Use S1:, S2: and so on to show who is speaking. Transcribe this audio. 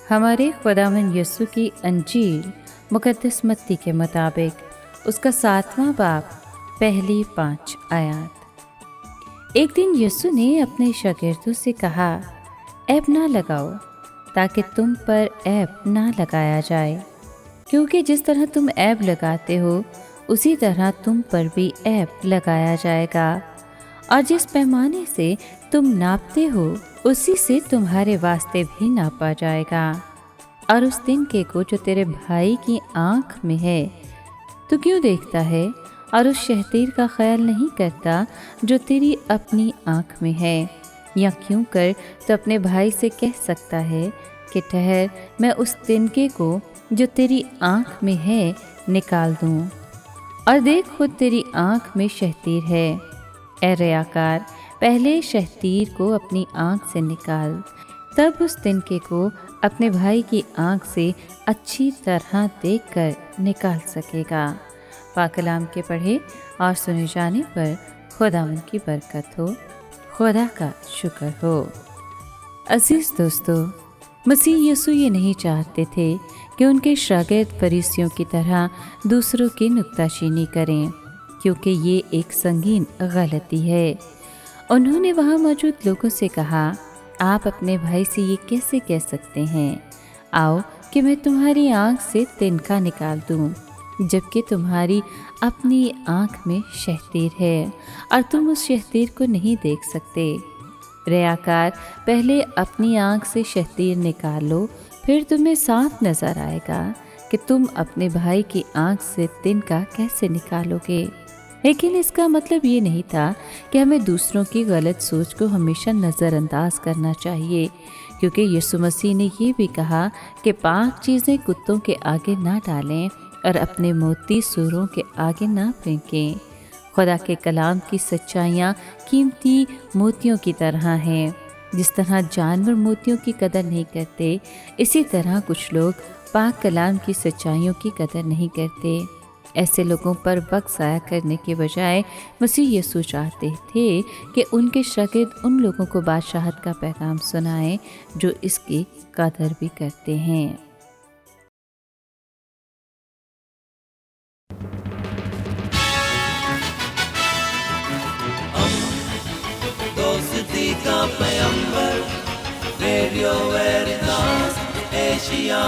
S1: हमारे खुदावंद यीशु की अंजील मुकद्दस मत्ती के मुताबिक उसका 7वां बाब पहली 5 आयत। एक दिन यीशु ने अपने शागिर्दों से कहा, ऐब ना लगाओ ताकि तुम पर ऐब ना लगाया जाए, क्योंकि जिस तरह तुम ऐब लगाते हो उसी तरह तुम पर भी ऐब लगाया जाएगा, और जिस पैमाने से तुम नापते हो उसी से तुम्हारे वास्ते भी नापा जाएगा। और उस तिनके को जो तेरे भाई की आँख में है तो क्यों देखता है, और उस शहतीर का ख्याल नहीं करता जो तेरी अपनी आँख में है। या क्यों कर तो अपने भाई से कह सकता है कि ठहर, मैं उस तिनके को जो तेरी आँख में है निकाल दूँ, और देख खुद तेरी आँख में शहतीर है। ए रियाकार, पहले शहतीर को अपनी आँख से निकाल, तब उस तिनके को अपने भाई की आँख से अच्छी तरह देखकर निकाल सकेगा। पाक कलाम के पढ़े और सुने जाने पर खुदावंद की बरकत हो, खुदा का शुक्र हो। अजीज दोस्तों, मसीह यीशु ये नहीं चाहते थे कि उनके शागिर्द फरीसियों की तरह दूसरों की नुक्ताचीनी करें, क्योंकि ये एक संगीन गलती है। उन्होंने वहाँ मौजूद लोगों से कहा, आप अपने भाई से ये कैसे कह सकते हैं, आओ कि मैं तुम्हारी आँख से तिनका निकाल दूँ, जबकि तुम्हारी अपनी आँख में शहतीर है और तुम उस शहतीर को नहीं देख सकते। रियाकार, पहले अपनी आँख से शहतीर निकाल लो, फिर तुम्हें साफ नज़र आएगा कि तुम अपने भाई की आँख से तिनका कैसे निकालोगे। लेकिन इसका मतलब ये नहीं था कि हमें दूसरों की गलत सोच को हमेशा नज़रअंदाज करना चाहिए, क्योंकि यीशु मसीह ने ये भी कहा कि पाक चीज़ें कुत्तों के आगे ना डालें और अपने मोती सूरों के आगे ना फेंकें। खुदा के कलाम की सच्चाइयाँ कीमती मोतियों की तरह हैं। जिस तरह जानवर मोतियों की कदर नहीं करते, इसी तरह कुछ लोग पाक कलाम की सच्चाइयों की कदर नहीं करते। ऐसे लोगों पर वक्त ज़ाया करने के बजाय मसीह यीशु चाहते थे कि उनके शागिर्द उन लोगों को बादशाहत का पैगाम सुनाएं जो इसकी कदर भी करते हैं।
S2: दोस्ती का पैगंबर, रेडियो वेरितास एशिया।